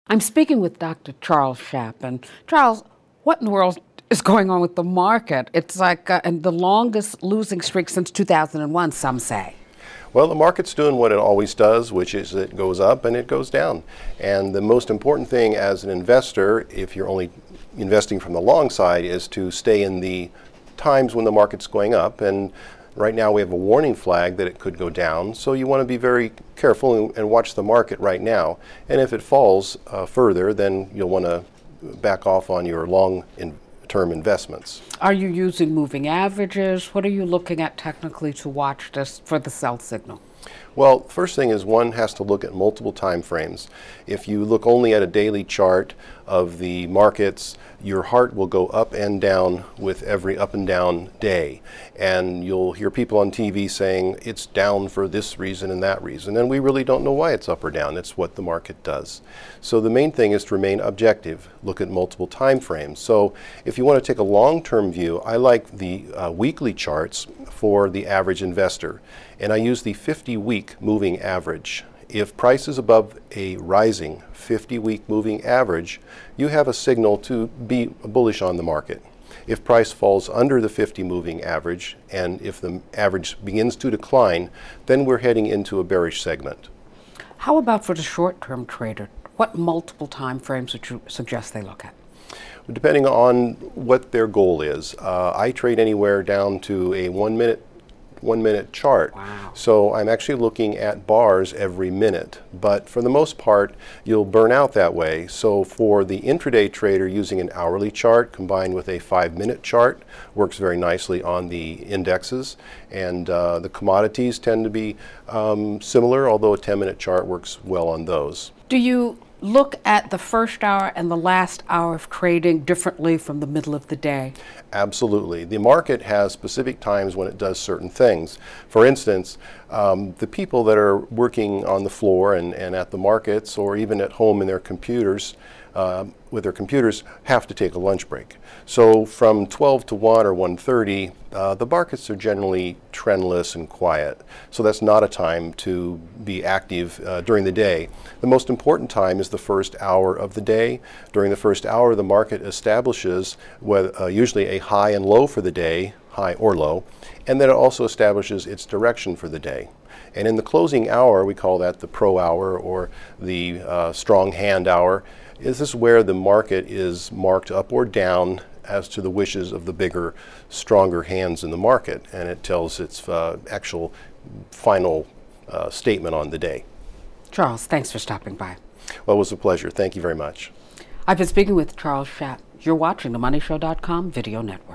I'm speaking with Dr. Charles Schaap. And Charles, what in the world is going on with the market? It's like and the longest losing streak since 2001, some say. Well, the market's doing what it always does, which is it goes up and it goes down. And the most important thing as an investor, if you're only investing from the long side, is to stay in the times when the market's going up. And right now we have a warning flag that it could go down, so you want to be very careful and watch the market right now. And if it falls further, then you'll want to back off on your long-term investments. Are you using moving averages? What are you looking at technically to watch this for the sell signal? Well, first thing is one has to look at multiple time frames. If you look only at a daily chart of the markets, your heart will go up and down with every up and down day. And you'll hear people on TV saying it's down for this reason and that reason. And we really don't know why it's up or down. It's what the market does. So the main thing is to remain objective. Look at multiple time frames. So if you want to take a long-term view, I like the weekly charts for the average investor. And I use the 50-week moving average. If price is above a rising 50-week moving average, you have a signal to be bullish on the market. If price falls under the 50 moving average, and if the average begins to decline, then we're heading into a bearish segment. How about for the short-term trader? What multiple time frames would you suggest they look at? Depending on what their goal is. I trade anywhere down to a one minute chart. Wow. So I'm actually looking at bars every minute. But for the most part, you'll burn out that way. So for the intraday trader, using an hourly chart combined with a 5-minute chart works very nicely on the indexes. And the commodities tend to be similar, although a 10-minute chart works well on those. Do you look at the first hour and the last hour of trading differently from the middle of the day? Absolutely. The market has specific times when it does certain things. For instance, the people that are working on the floor and at the markets, or even at home in their computers, with their computers, have to take a lunch break. So from 12 to 1 or 1:30, the markets are generally trendless and quiet. So that's not a time to be active during the day. The most important time is the first hour of the day. During the first hour, the market establishes usually a high and low for the day, high or low, and then it also establishes its direction for the day. And in the closing hour, we call that the pro hour or the strong hand hour. This is where the market is marked up or down as to the wishes of the bigger, stronger hands in the market, and it tells its actual final statement on the day. Charles, thanks for stopping by. Well, it was a pleasure. Thank you very much. I've been speaking with Charles Schaap. You're watching the MoneyShow.com video network.